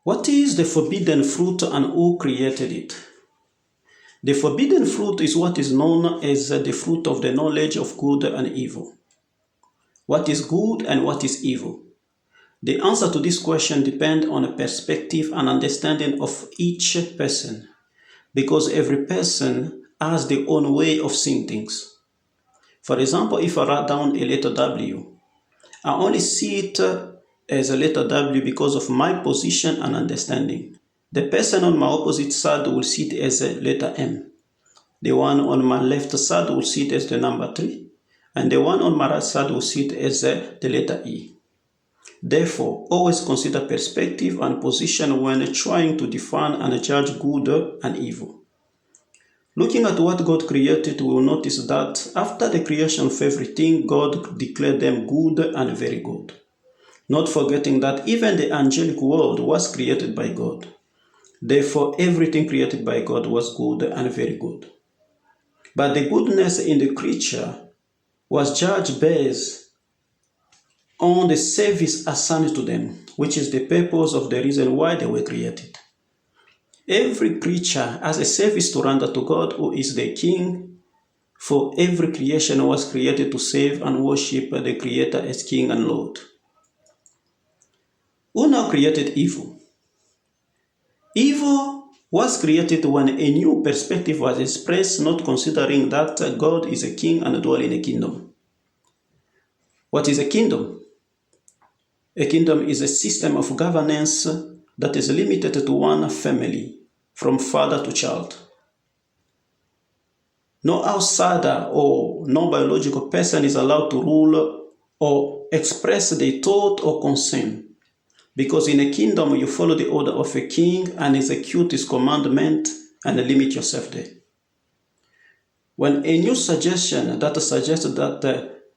What is the forbidden fruit and who created it? The forbidden fruit is what is known as the fruit of the knowledge of good and evil. What is good and what is evil? The answer to this question depends on a perspective and understanding of each person, because every person has their own way of seeing things. For example, if I write down a letter W, I only see it as a letter W because of my position and understanding. The person on my opposite side will see it as a letter M. The one on my left side will see it as the number 3. And the one on my right side will see it as the letter E. Therefore, always consider perspective and position when trying to define and judge good and evil. Looking at what God created, we will notice that after the creation of everything, God declared them good and very good. Not forgetting that even the angelic world was created by God. Therefore, everything created by God was good and very good. But the goodness in the creature was judged based on the service assigned to them, which is the purpose of the reason why they were created. Every creature has a service to render to God, who is the King, for every creation was created to serve and worship the Creator as King and Lord. Who now created evil? Evil was created when a new perspective was expressed, not considering that God is a king and dwells in a kingdom. What is a kingdom? A kingdom is a system of governance that is limited to one family, from father to child. No outsider or non-biological person is allowed to rule or express their thought or concern. Because in a kingdom, you follow the order of a king and execute his commandment and limit yourself there. When a new suggestion that suggests that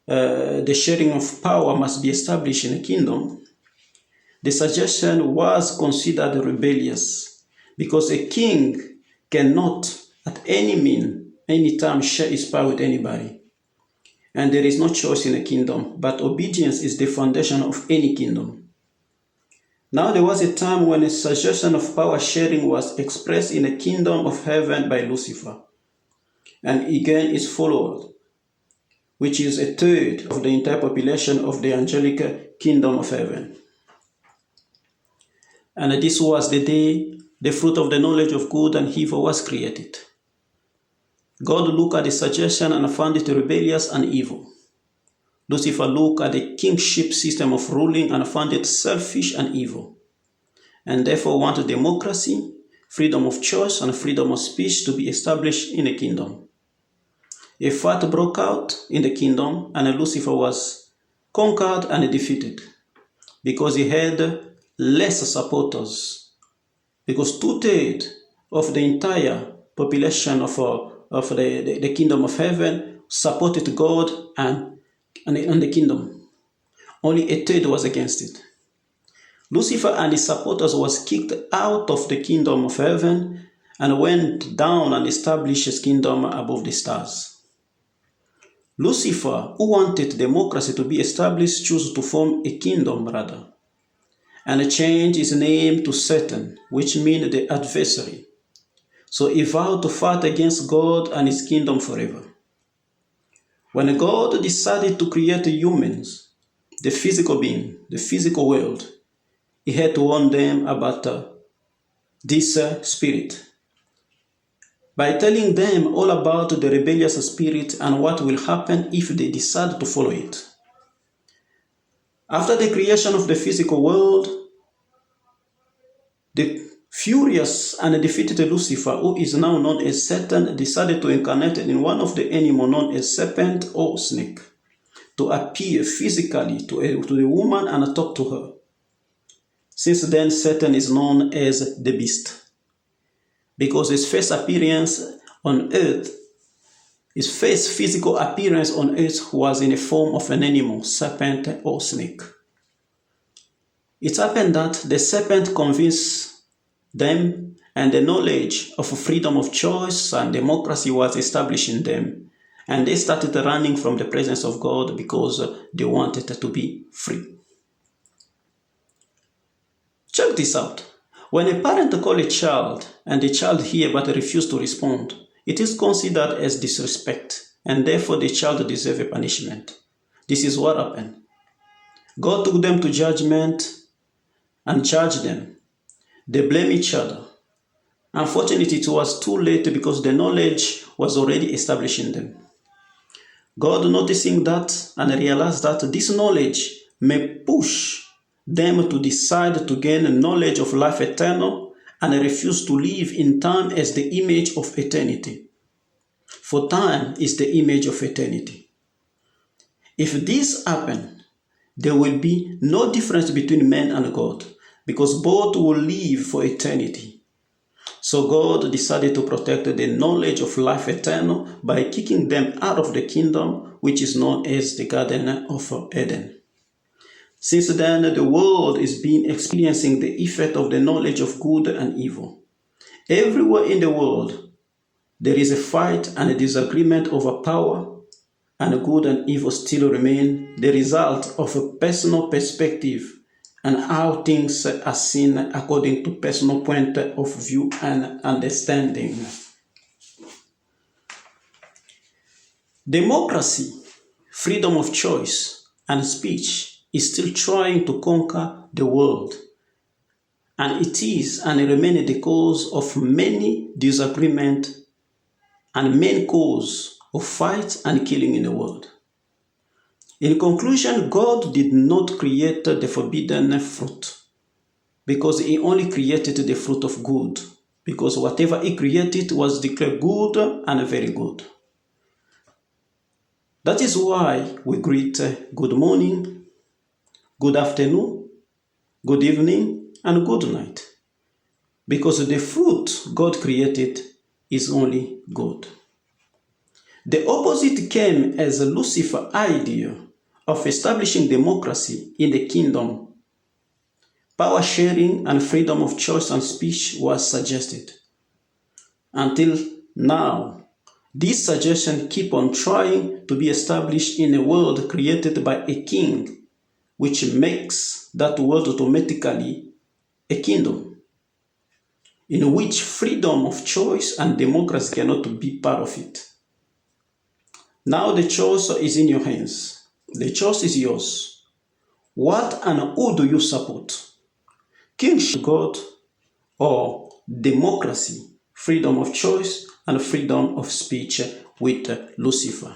the sharing of power must be established in a kingdom, the suggestion was considered rebellious, because a king cannot at any time share his power with anybody. And there is no choice in a kingdom, but obedience is the foundation of any kingdom. Now there was a time when a suggestion of power sharing was expressed in the kingdom of heaven by Lucifer, and again his followers, which is a third of the entire population of the angelic kingdom of heaven. And this was the day the fruit of the knowledge of good and evil was created. God looked at the suggestion and found it rebellious and evil. Lucifer looked at the kingship system of ruling and found it selfish and evil, and therefore wanted democracy, freedom of choice, and freedom of speech to be established in the kingdom. A fight broke out in the kingdom, and Lucifer was conquered and defeated because he had less supporters, because 2/3 of the entire population of the kingdom of heaven supported God and the kingdom. Only 1/3 was against it. Lucifer and his supporters was kicked out of the kingdom of heaven and went down and established his kingdom above the stars. Lucifer, who wanted democracy to be established, chose to form a kingdom rather, and changed his name to Satan, which means the adversary. So he vowed to fight against God and his kingdom forever. When God decided to create humans, the physical being, the physical world, he had to warn them about this spirit by telling them all about the rebellious spirit and what will happen if they decide to follow it. After the creation of the physical world, the furious and defeated Lucifer, who is now known as Satan, decided to incarnate in one of the animals known as serpent or snake, to appear physically to the woman and talk to her. Since then, Satan is known as the beast, because his first appearance on earth, his first physical appearance on earth was in the form of an animal, serpent or snake. It happened that the serpent convinced them, and the knowledge of freedom of choice and democracy was established in them, and they started running from the presence of God because they wanted to be free. Check this out. When a parent calls a child and the child hears but refuses to respond, it is considered as disrespect, and therefore the child deserves a punishment. This is what happened. God took them to judgment and judged them. They blame each other. Unfortunately, it was too late because the knowledge was already established in them. God, noticing that and realized that this knowledge may push them to decide to gain knowledge of life eternal and refuse to live in time as the image of eternity. For time is the image of eternity. If this happens, there will be no difference between man and God, because both will live for eternity. So God decided to protect the knowledge of life eternal by kicking them out of the kingdom, which is known as the Garden of Eden. Since then, the world is experiencing the effect of the knowledge of good and evil. Everywhere in the world, there is a fight and a disagreement over power, and good and evil still remain the result of a personal perspective and how things are seen according to personal point of view and understanding. Democracy, freedom of choice, and speech is still trying to conquer the world, and it is and remains the cause of many disagreements and main cause of fight and killing in the world. In conclusion, God did not create the forbidden fruit because He only created the fruit of good, because whatever He created was declared good and very good. That is why we greet good morning, good afternoon, good evening, and good night, because the fruit God created is only good. The opposite came as Lucifer's idea of establishing democracy in the kingdom. Power sharing and freedom of choice and speech was suggested. Until now, these suggestions keep on trying to be established in a world created by a king, which makes that world automatically a kingdom, in which freedom of choice and democracy cannot be part of it. Now the choice is in your hands. The choice is yours. What and who do you support? Kingship, God, or democracy, freedom of choice, and freedom of speech with Lucifer?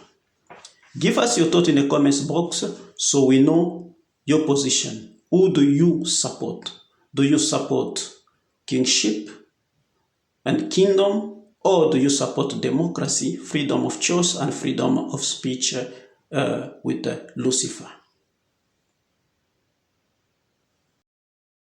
Give us your thought in the comments box so we know your position. Who do you support? Do you support kingship and kingdom, or do you support democracy, freedom of choice, and freedom of speech with Lucifer?